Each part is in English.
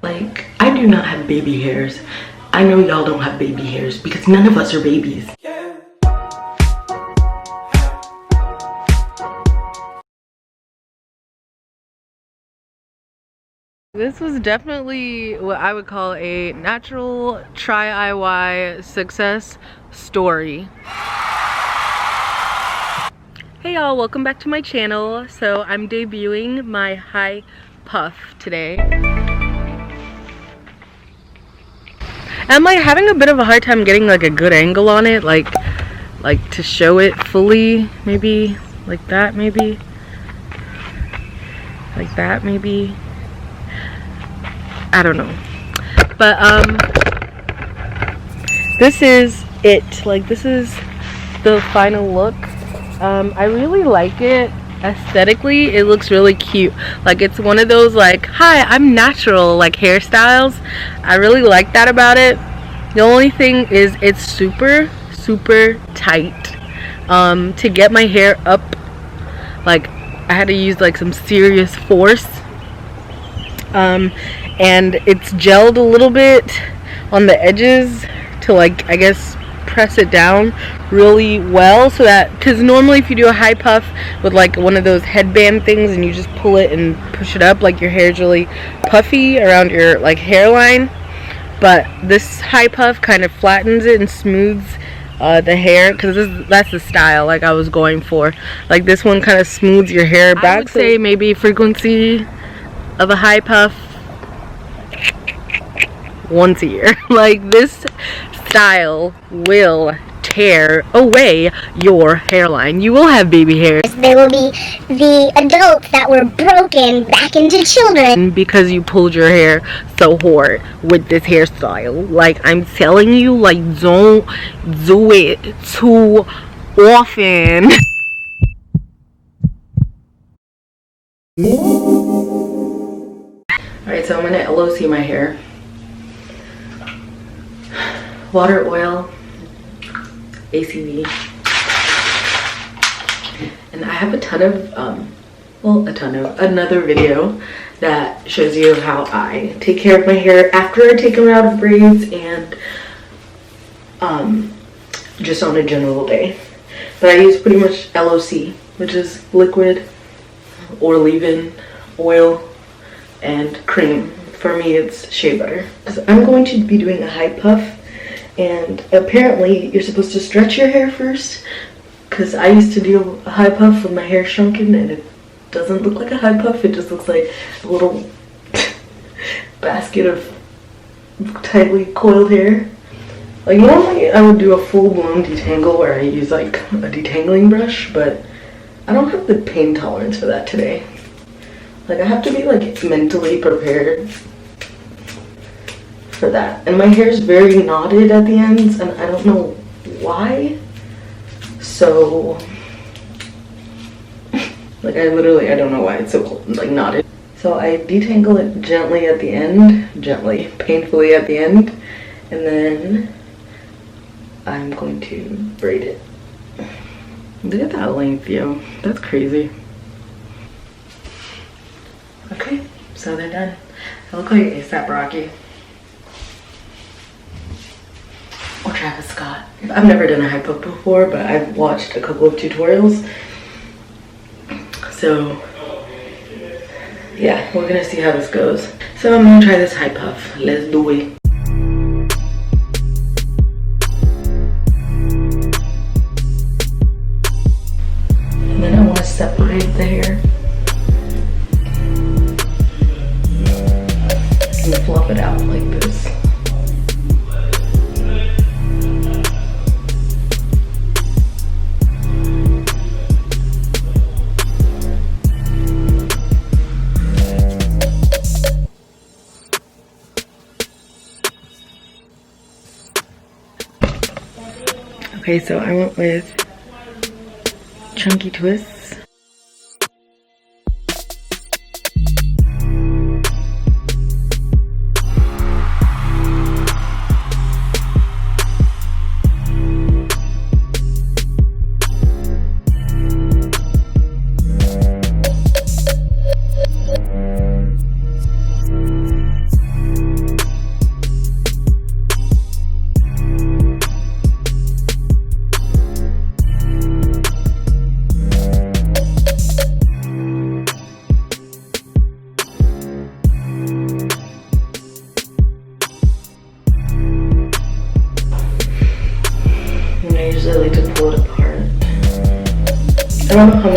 Like, I do not have baby hairs. I know y'all don't have baby hairs because none of us are babies. This was definitely what I would call a natural DIY success story. Hey y'all, welcome back to my channel. So I'm debuting my high puff today. I'm like having a bit of a hard time getting like a good angle on it, like to show it fully. Maybe like that, maybe like that, maybe. I don't know, but this is it. Like, this is the final look. I really like it aesthetically. It looks really cute. Like, it's one of those like, hi, I'm natural, like hairstyles. I really like that about it. The only thing is it's super tight. To get my hair up, like I had to use like some serious force. And it's gelled a little bit on the edges to, like, I guess press it down really well, so that, because normally if you do a high puff with like one of those headband things and you just pull it and push it up, like your hair is really puffy around your like hairline, but this high puff kind of flattens it and smooths the hair, because that's the style like I was going for. Like, this one kind of smooths your hair back. I would say maybe frequency of a high puff once a year. Like, this style will tear away your hairline. You will have baby hairs. There will be the adults that were broken back into children because you pulled your hair so hard with this hairstyle. Like, I'm telling you, like, don't do it too often. Alright, so I'm gonna LOC my hair. Water, oil, ACV. And I have a ton of, another video that shows you how I take care of my hair after I take them out of braids and just on a general day. But I use pretty much LOC, which is liquid or leave-in oil and cream. For me, it's shea butter. So I'm going to be doing a high puff, and apparently you're supposed to stretch your hair first, because I used to do a high puff with my hair shrunken and it doesn't look like a high puff. It just looks like a little basket of tightly coiled hair. Like, normally I would do a full-blown detangle where I use like a detangling brush, but I don't have the pain tolerance for that today. Like, I have to be like mentally prepared for that. And my hair is very knotted at the ends, and I don't know why. So, like, I don't know why it's so like knotted. So I detangle it gently at the end, painfully at the end, and then I'm going to braid it. Look at that length, yo. That's crazy. Okay, so they're done. I look like A$AP Rocky. Or Travis Scott. I've never done a high puff before, but I've watched a couple of tutorials. So, yeah, we're gonna see how this goes. So I'm gonna try this high puff. Let's do it. And then I want to separate the hair and fluff it out like this. Okay, so I went with chunky twists.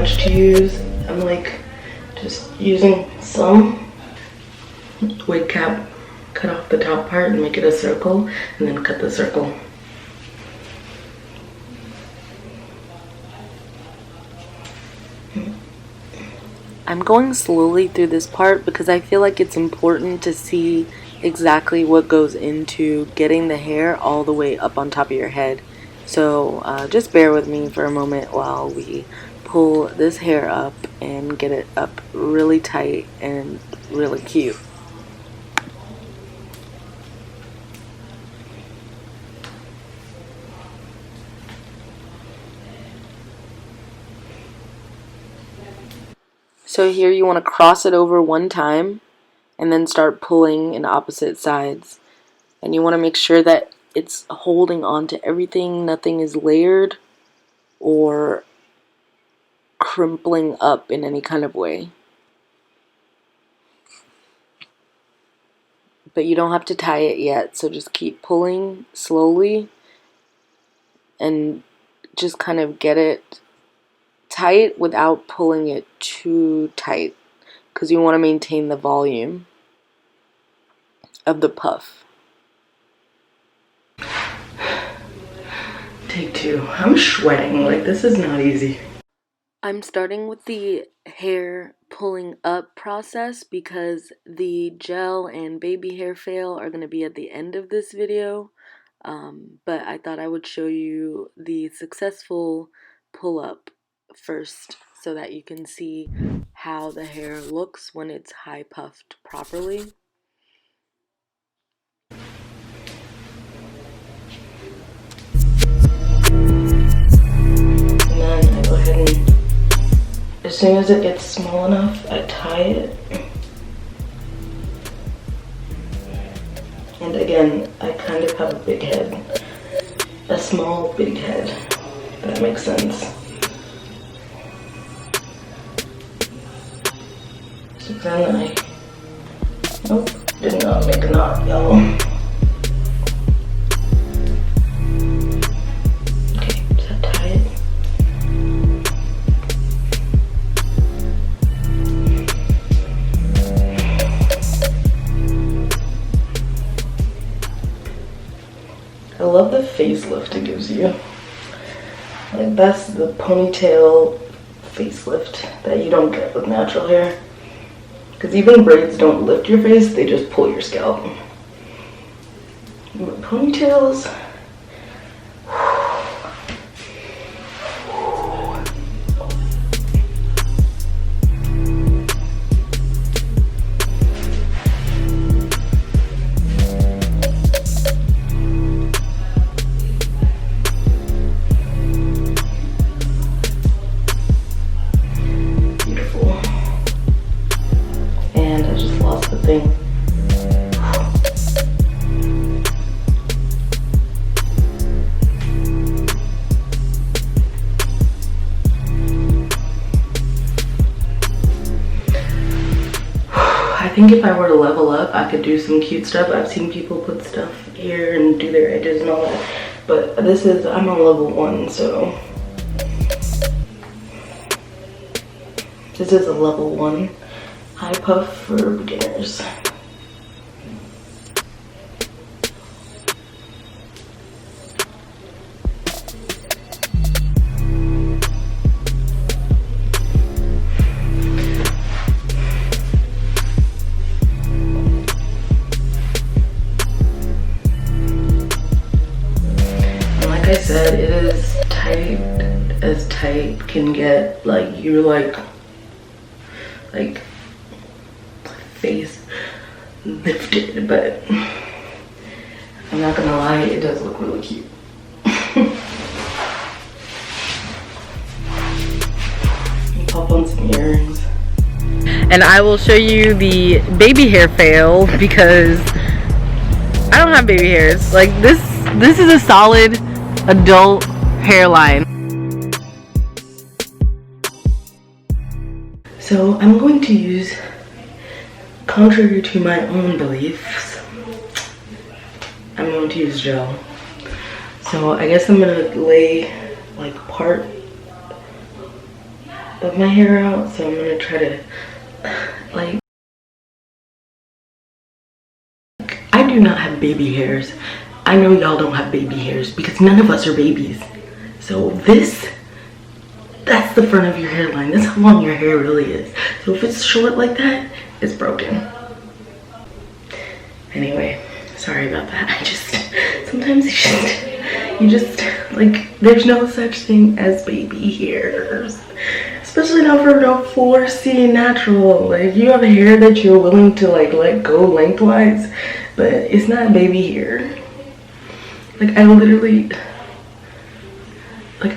much to use. I'm like just using some wig cap, cut off the top part and make it a circle, and then cut the circle. I'm going slowly through this part because I feel like it's important to see exactly what goes into getting the hair all the way up on top of your head. So just bear with me for a moment while we pull this hair up and get it up really tight and really cute. So here you want to cross it over one time and then start pulling in opposite sides. And you want to make sure that it's holding on to everything, nothing is layered or crimpling up in any kind of way. But you don't have to tie it yet, so just keep pulling slowly and just kind of get it tight without pulling it too tight, because you want to maintain the volume of the puff. Take two. I'm sweating, like this is not easy. I'm starting with the hair pulling up process because the gel and baby hair fail are going to be at the end of this video. But I thought I would show you the successful pull up first so that you can see how the hair looks when it's high puffed properly. And then I go ahead and as soon as it gets small enough, I tie it. And again, I kind of have a big head. A small, big head. If that makes sense. So then I... Nope, did not make a knot, y'all. Okay, so I tie it. I love the facelift it gives you. Like that's the ponytail facelift that you don't get with natural hair. Because even braids don't lift your face, they just pull your scalp. But ponytails, thing. I think if I were to level up, I could do some cute stuff. I've seen people put stuff here and do their edges and all that. But this is, I'm on level 1, so. This is a level 1 high puff for beginners. I said, it is tight as tight can get. Like you're like face lifted, but I'm not gonna lie, it does look really cute. Pop on some earrings. And I will show you the baby hair fail because I don't have baby hairs. Like this is a solid adult hairline. So I'm going to use, contrary to my own beliefs, I'm going to use gel. So I guess I'm gonna lay like part of my hair out, so I'm gonna try to, like, I do not have baby hairs. I know y'all don't have baby hairs because none of us are babies. So that's the front of your hairline. That's how long your hair really is. So if it's short like that, it's broken. Anyway, sorry about that. Sometimes you just, like, there's no such thing as baby hairs. Especially not for no 4C natural. Like, you have a hair that you're willing to, like, let go lengthwise, but it's not baby hair. Like, I literally, like,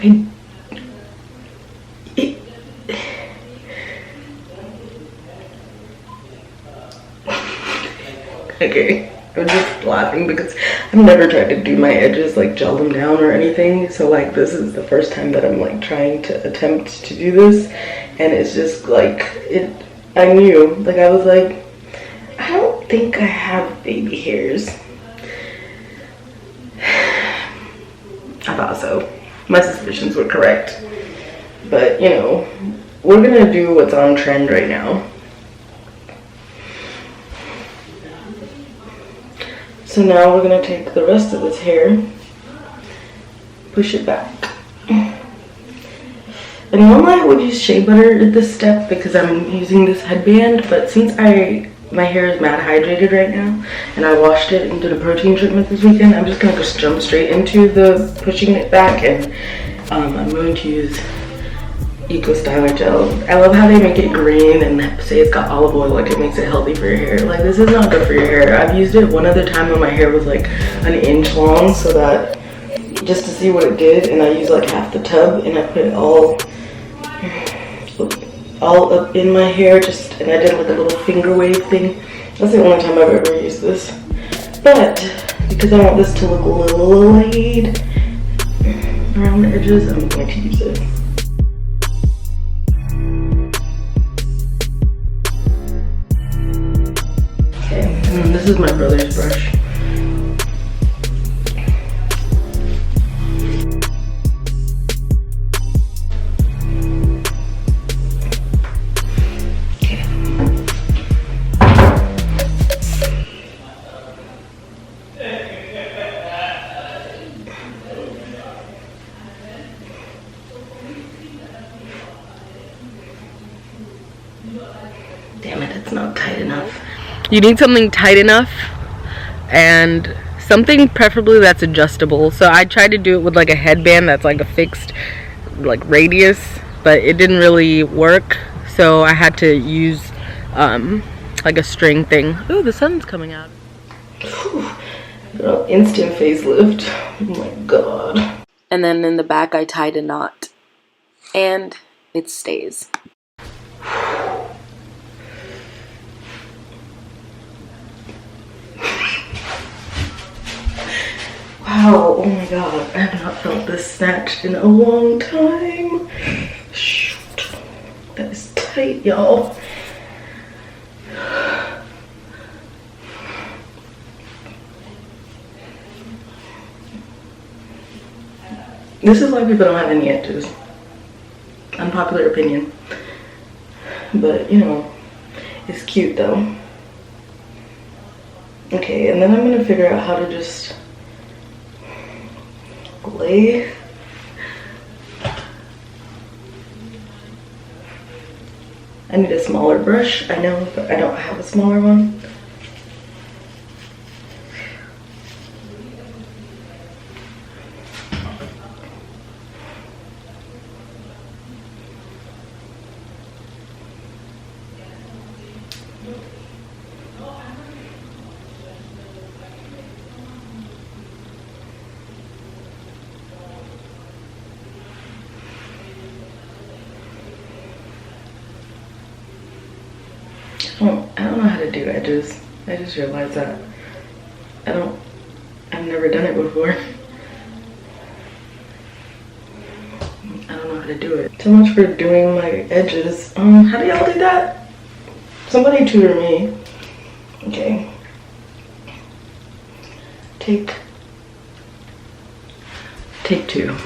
okay, I'm just laughing because I've never tried to do my edges, like, gel them down or anything. So, like, this is the first time that I'm, like, trying to attempt to do this. And it's just, like, I knew, like, I was like, I don't think I have baby hairs. I thought so. My suspicions were correct. But, you know, we're gonna do what's on trend right now. So now we're gonna take the rest of this hair, push it back. And normally I would use shea butter at this step because I'm using this headband, but since my hair is matte hydrated right now and I washed it and did a protein treatment this weekend, I'm just gonna just jump straight into the pushing it back, and I'm going to use Eco Styler gel. I love how they make it green and say it's got olive oil, like it makes it healthy for your hair. Like, this is not good for your hair. I've used it one other time when my hair was like an inch long, so that just to see what it did, and I used like half the tub and I put it all up in my hair, and I did like a little finger wave thing. That's the only time I've ever used this. But because I want this to look a little laid around the edges, I'm going to use it. Okay, and this is my brother's brush. Damn it, it's not tight enough. You need something tight enough and something preferably that's adjustable. So I tried to do it with like a headband that's like a fixed like radius, but it didn't really work. So I had to use like a string thing. Ooh, the sun's coming out. Girl, instant facelift. Oh my god. And then in the back I tied a knot and it stays. Wow, oh my god, I have not felt this snatched in a long time. Shoot, that is tight, y'all. This is why people don't have any edges. Unpopular opinion. But, you know, it's cute though. Okay, and then I'm gonna figure out how to just lay. I need a smaller brush, I know, but I don't have a smaller one. I don't know how to do edges. I just realized that. I've never done it before. I don't know how to do it. So much for doing my edges. How do y'all do that? Somebody tutor me. Okay. Take two.